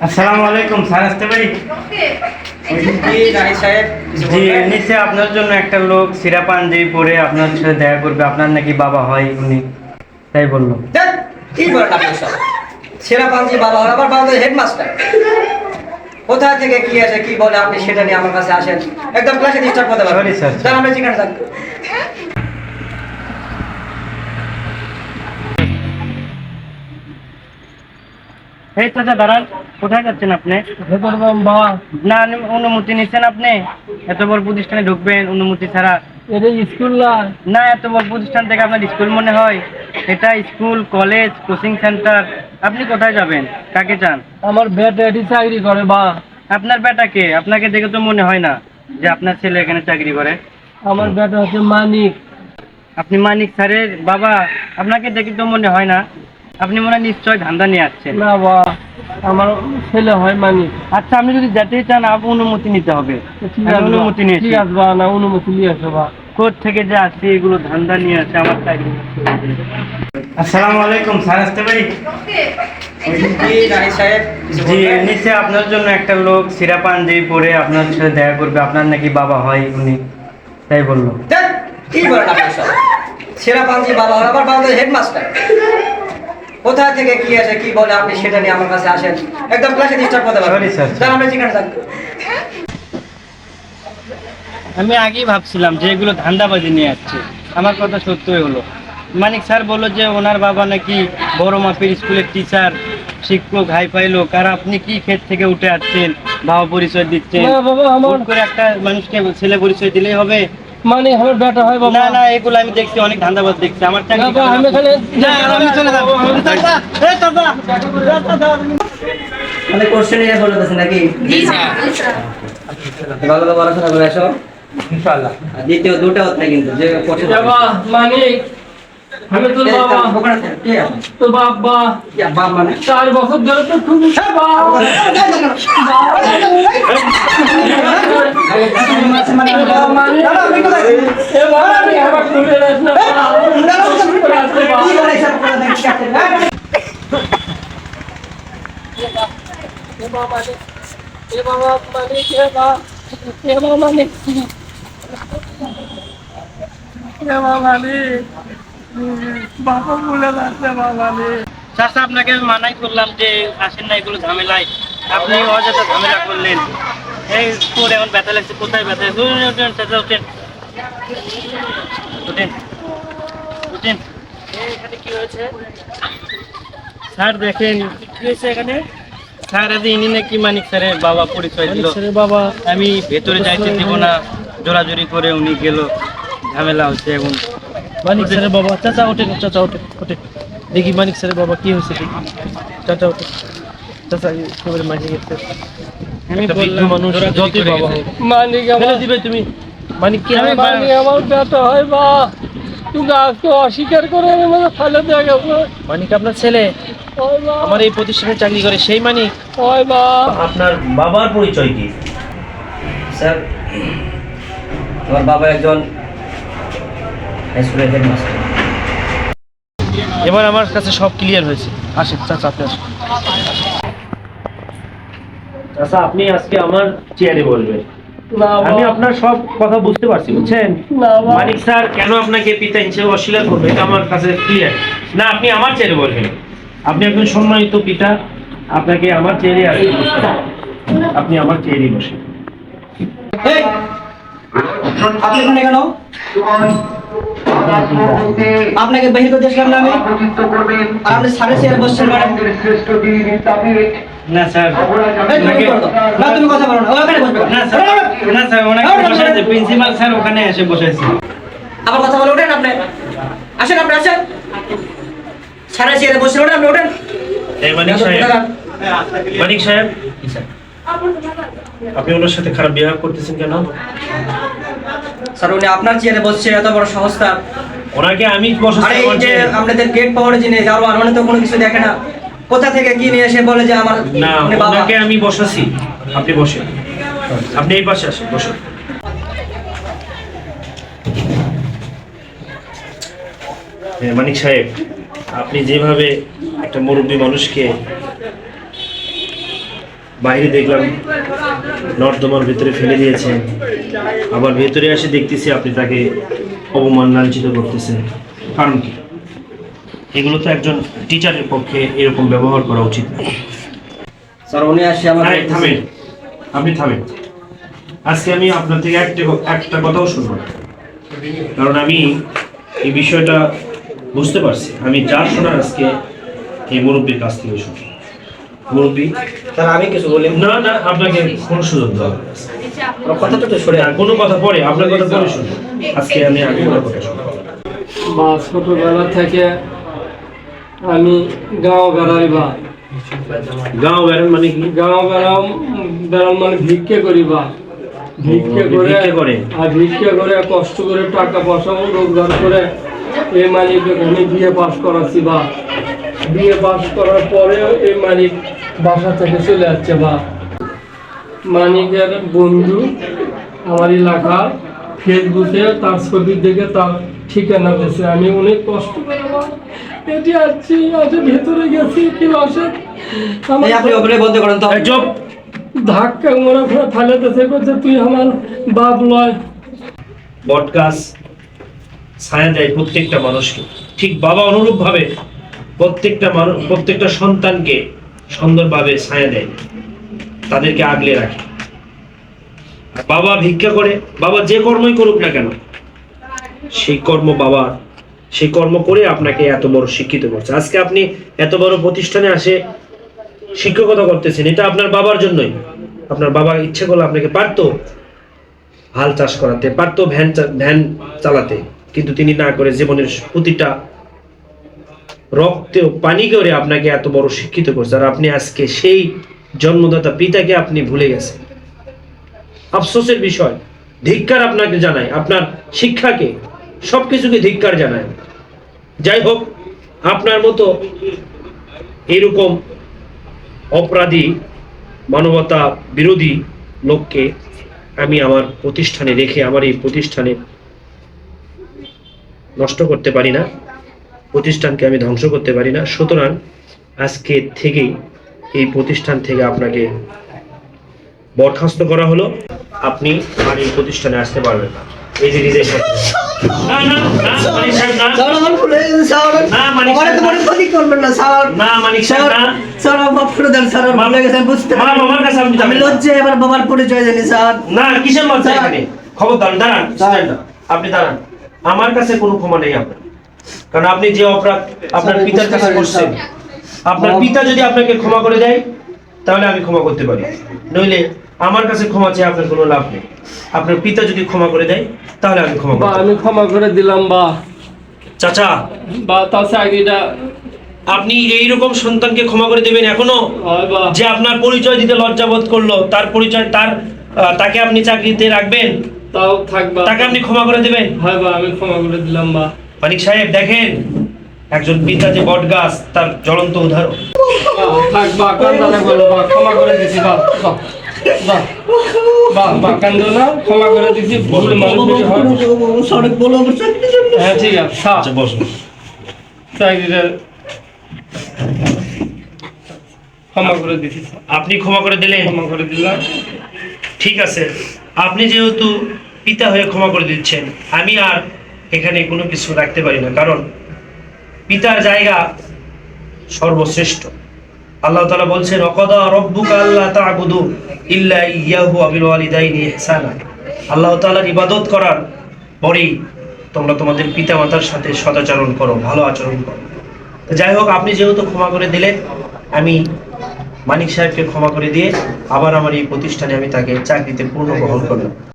আসসালামু আলাইকুম স্যার, আসতে পারি? জি, নিচে আপনার জন্য একটা লোক সিরা পাঞ্জাবি পরে আপনার সাথে দেখা করবে। আপনার নাকি বাবা হয় উনি, তাই বললো। কি বলেন আপনি সব? সেরা পাঞ্জাবি বাবা হয়, আমার বাবা তো হেডমাস্টার। কোথা থেকে কি আসে কি বলে আপনি সেটা নিয়ে আমার কাছে আসেন, একদম ক্লাসে ডিস্টার্ব করতে পারবেন। Sorry sir. স্যার আমরা যেখানে থাকবো। এই চাচা দাঁড়ান, কোথায় যাচ্ছেন আপনি? না, অনুমতি নিচ্ছেন আপনি? এত বড় প্রতিষ্ঠানে ঢুকবেন অনুমতি ছাড়া? এটা স্কুল না। না, এত বড় প্রতিষ্ঠান থেকে আপনার স্কুল মনে হয়? এটা স্কুল, কলেজ, কোচিং সেন্টার। আপনি কোথায় যাবেন? কাকে চান? আমার বেটা এটি চাকরি করে বা। আপনার বেটাকে? আপনাকে দেখে তো মনে হয় না যে আপনার ছেলে এখানে চাকরি করে। আমার বেটা হচ্ছে মানিক। আপনি মানিক স্যারের বাবা? আপনাকে দেখে তো মনে হয় না। আপনি মনে হয় নিশ্চয় ধান্দা নিয়ে আসছেন। না বা, আমার ছেলে হয় মানিক। আচ্ছা, আপনি যদি যেতেই চান আপনি অনুমতি নিতে হবে। ঠিক আমি আছে অনুমতি নিয়েছি। ঠিক আছে বা, না অনুমতি নিয়ে আসো বা। কোথ থেকে যে আসছে এগুলো ধান্দা নিয়ে আসে আমার চাকরি। আসসালামু আলাইকুম স্যার, আসতে পারি? জি, নিচে আপনার জন্য একটা লোক সিরা পাঞ্জাবি পরে আপনার সাথে দেখা করবে। আপনার নাকি বাবা হয় উনি, তাই বললো। কি বলেন আপনি সব? সেরা পাঞ্জাবি বাবা হয়, আমার বাবা তো হেডমাস্টার। কোথা থেকে কি আসে কি বলে আপনি সেটা নিয়ে আমার কাছে আসেন, একদম ক্লাসে ডিস্টার্ব করতে পারবেন। Sorry sir. স্যার আমরা যেখানে থাকবো। আমি আগেই ভাবছিলাম যে এগুলো ধান্দাবাজি নিয়ে আসছে। আমার কথা সত্যই হলো। মানিক স্যার বললো যে ওনার বাবা নাকি বড় মাপের স্কুলের টিচার, শিক্ষক, হাই ফাই লোক। আর আপনি কি ক্ষেত থেকে উঠে আসছেন, বাবা পরিচয় দিচ্ছেন? না বাবা, আমার হুট করে একটা মানুষকে ছেলে পরিচয় দিলেই হবে? মানে আমার বেটা হয় বাবা। না না, এগুলো আমি দেখছি, অনেক ধান্দাবাজ দেখছি। আমার চাকরি না বাবা, আমি এখানে না, আমি চলে যাবো। মানে কোশ্চেন নিয়ে বলতেছেন নাকি? জি স্যার। ভালো করে পড়াশোনা করে আসো ইনশাআল্লাহ। দ্বিতীয় দুটো হচ্ছে কিন্তু যে কোশ্চেন বাবা মানিক, আমি তোর বাবা। ওখানে কে আছে? তোর বাবা। ইয়া বাপ মানে 4 বছর ধরে তো খুব বাবা বলে যাচ্ছে বাবা। চাচা, আপনাকে আমি মানাই করলাম যে আসেন না এগুলো ঝামেলায়। আপনি অযথা ঝামেলা করলেন। এই তোর এখন ব্যথা লাগছে, কোথায় ব্যথা লাগছে? উঠেন চাচা, উঠেন উঠেন উঠেন। এখানে কি হয়েছে স্যার? দেখেন কি হয়েছে এখানে। স্যার আজ ইনি নাকি মানিক স্যারের বাবা পরিচয় দিল। বাবা আমি ভেতরে যাইতে দিব না, জোরাজোরি করে উনি গেল। ঝামেলা হচ্ছে এখন। মানিক স্যারের বাবা। চাচা ওঠেন, চাচা ওঠেন ওঠেন। দেখি মানিক স্যারের বাবা কি হয়েছে দেখি। চাচা ওঠেন। চাচা একেবারে মানিক গেছে। আমি একটা বৃদ্ধ বললাম মানুষ জোরাজোরি যতই করে বাবা গেছে। হোক। মানিক আমার দিবে তুমি। মানিক কি হবে? মানিক আমার বেটা হয় বা। তুমি আজকে অস্বীকার করে আমাকে ফেলে দেওয়া গেছে। মানিক আপনার ছেলে ওই বা, আমার এই প্রতিষ্ঠানে চাকরি করে, সেই মানিক? ওই বা। আপনার বাবার পরিচয় কি? স্যার আমার বাবা একজন হাই স্কুলের হেডমাস্টার। এবার আমার কাছে সব ক্লিয়ার হয়েছে। আসেন চাচা, আপনি আসেন। চাচা, আপনি আজকে আমার চেয়ারে বলবেন। না আমি বা, আপনার সব কথা বুঝতে পারছি, বুঝছেন? না বা। মানিক স্যার কেন আপনাকে পিতা হিসেবে অস্বীকার করবে এটা আমার কাছে ক্লিয়ার। না, আপনি আমার চেয়ারে বলবেন। আপনি একজন সম্মানিত পিতা, আপনাকে আমার চেয়ারে আসতে বসতে হবে। আপনি আমার চেয়ারে বসেন। এই আপনি এখানে কেন? আপনাকে বের করে দিয়েছিলাম না আমি? আর আপনি সাড়ে চেয়ারে বসছেন মানে? না স্যার, এই তুমি কি করো? না তুমি কথা বলো না, ওখানে বসবে। না স্যার, না স্যার, ওনাকে বসাইছে প্রিন্সিপাল স্যার, ওখানে এসে বসাইছে। আবার কথা বলে ওঠেন আপনি। আসেন আপনি আসেন। সাড়ে চেয়ারে বসছেন, ওঠেন আপনি ওঠেন। এই মানিক সাহেব, মানিক সাহেব, আপনি ওনার সাথে খারাপ ব্যবহার করতেছেন কেন? স্যার উনি আপনার চেয়ারে বসছে, এত বড় সংস্থা। ওনাকে আমি আরে বসাতে এই যে আপনাদের গেট পাওয়ার যিনি দারোয়ান, উনি তো কোনো কিছু দেখে না। কোথা থেকে কি নিয়ে এসে বলে যে আমার না, উনি বাবা। ওনাকে আমি বসাছি। আপনি বসেন, আপনি এই পাশে আসেন, বসেন। মানিক সাহেব, আপনি যেভাবে একটা মুরব্বী মানুষকে বাইরে দেখলাম নর্দমার ভেতরে ফেলে দিয়েছেন, আবার ভেতরে এসে দেখতেছি আপনি তাকে অপমান লাঞ্ছিত করতেছেন। কারণ কি? এগুলো তো একজন টিচারের পক্ষে এরকম ব্যবহার করা উচিত না। স্যার উনি আসে আমার আরে থামেন, আপনি থামেন। আজকে আমি আপনার থেকে একটা কথাও শুনবো না, কারণ আমি এই বিষয়টা বুঝতে পারছি। আমি যা শোনার আজকে এই মুরব্বীর কাছ থেকে শুনি। মুরব্বী, স্যার আমি কিছু বলি না না, আপনাকে কোনো সুযোগ দেওয়া হবে না। আমার কথাটা তো সরে না, কোনো কথা পরে, আপনার কথা পরে শুনবো। আজকে আমি আগে কোনো কথা শুনবো। বা ছোটবেলা থেকে আমি গাঁও বেড়াই বা গাঁও বেড়ান মানে কি? গাঁও বেড়ান মানে ভিক্ষে করি বা ভিক্ষে ও, করে ভিক্ষে করে। আর ভিক্ষে করে কষ্ট করে টাকা পয়সা রোজগার করে এই মালিককে আমি বিয়ে পাস করাচ্ছি বা বিয়ে পাস করার পরেও এই মালিক বাসা থেকে চলে যাচ্ছে বা মালিকের বন্ধু আমার এলাকার ফেসবুকে তার ছবি দেখে তার ঠিকানা দিয়েছে। আমি অনেক কষ্ট করে আমার এটি আসছি, আসে ভেতরে গেছি ক্লাসে আমার এই আপনি ওপরে বন্ধ করেন তো। এই চুপ! ধাক্কা মনে করে ফালাতেছে, করছে তুই আমার বাপ লয়। বটগাছ ছায়া দেয় প্রত্যেকটা মানুষকে, ঠিক বাবা অনুরূপ ভাবে প্রত্যেকটা সন্তানকে সুন্দরভাবে ছায়া দেয়, তাদেরকে আগলে রাখে। আর বাবা ভিক্ষা করে, বাবা যে কর্মই করুক না কেন, সেই কর্ম করে আপনাকে এত বড় শিক্ষিত করছে। আজকে আপনি এত বড় প্রতিষ্ঠানে আসে শিক্ষকতা করতেছেন, এটা আপনার বাবার জন্যই। আপনার বাবা ইচ্ছে করলে আপনাকে পারতো হাল চাষ করাতে, পারতো ভ্যান চালাতে, কিন্তু তিনি না করে জীবনের প্রতিটা রক্তে পানি করে আপনাকে এত বড় শিক্ষিত করছে। আর আপনি আজকে সেই জন্মদাতা পিতাকে আপনি ভুলে গেছেন। আফসোসের বিষয়, ধিক্কার আপনাকে জানায়, আপনার শিক্ষাকে, সবকিছুকে ধিক্কার জানায়। যাই হোক, আপনার মতো এরকম অপরাধী, মানবতা বিরোধী লোককে আমি আমার প্রতিষ্ঠানে রেখে আমার এই প্রতিষ্ঠানে নষ্ট করতে পারি না, প্রতিষ্ঠানকে আমি ধ্বংস করতে পারি না। সুতরাং আজকে থেকেই এই প্রতিষ্ঠান থেকে আপনাকে বরখাস্ত করা হলো। আপনি আর এই প্রতিষ্ঠানে আসতে পারবেন না। এই যে রিজেক্ট না না না, মানিক সাহেব না। স্যার আমার ভুল হয়ে গেছে স্যার। না, মানিক আমার সাহেব তো না। মনে ক্ষতি করবেন না স্যার। না, মানিক সাহেব না। স্যার আমার মাফ করে দেন স্যার, আমার ভুল হয়ে গেছে আমি বুঝতে মা পারি। বাবার কাছে আপনি আমি যাবেন না। লজ্জায় এবার বাবার পরিচয় জানি স্যার। না, কিসের লজ্জা স্যার। এখানে? খবরদার, দাঁড়ান, stand up। আপনি দাঁড়ান। আমার কাছে কোনো ক্ষমা নেই আপনার, কারণ আপনি যে অপরাধ আপনার স্যার, পিতার কাছে বুঝতে করছেন, পারি, আপনার পিতা যদি আপনাকে ক্ষমা করে দেয় তাহলে আমি ক্ষমা করতে পারি, নইলে আমার কাছে ক্ষমা চেয়ে আপনার কোনো লাভ নেই। আপনার পিতা যদি ক্ষমা করে দেয় তাহলে আমি ক্ষমা বা করতে আমি ক্ষমা করে দিলাম বা চাচা, বা তার চাকরিটা আপনি এইরকম সন্তানকে ক্ষমা করে দেবেন এখনো, হয় বা যে আপনার পরিচয় দিতে লজ্জাবোধ করলো, তার পরিচয় তাকে আপনি চাকরিতে রাখবেন, তাও থাকবা, তাকে আপনি ক্ষমা করে দেবেন? হয় বা আমি ক্ষমা করে দিলাম বা মানিক সাহেব দেখেন, একজন পিতা যে বটগাছ তার জ্বলন্ত উদাহরণ। থাকবা, কান্দা না বলো বা ক্ষমা করে দিছি বা বা বা বা কান্দো না, ক্ষমা করে দিছি। ভুল মানুষ বেশি হয়। সড়ক বলো আমার চাকরির জন্য। হ্যাঁ ঠিক আছে, আচ্ছা বসুন। চাকরিটা ক্ষমা করে দিছি, আপনি ক্ষমা করে দিলেন? ক্ষমা করে দিলাম। ঠিক আছে, আপনি যেহেতু পিতা হয়ে ক্ষমা করে দিচ্ছেন, আমি আর এখানে কোনো কিছু রাখতে পারি না, কারণ পিতার জায়গা সর্বশ্রেষ্ঠ। আল্লাহ তাআলা বলছেন, ওয়াকাদা রাব্বুকা আল্লা তা'বুদু ইল্লা ইয়্যাহু ওয়া বিল ওয়ালিদাইনি ইহসানা। আল্লাহ তাআলার ইবাদত করার পরেই তোমরা তোমাদের পিতামাতার সাথে সদাচরণ করো, ভালো আচরণ করো। তো যাই হোক, আপনি যেহেতু ক্ষমা করে দিলেন, আমি মানিক সাহেবকে ক্ষমা করে দিয়ে আবার আমার এই প্রতিষ্ঠানে আমি তাকে চাকরিতে পূর্ণ বহাল করলাম।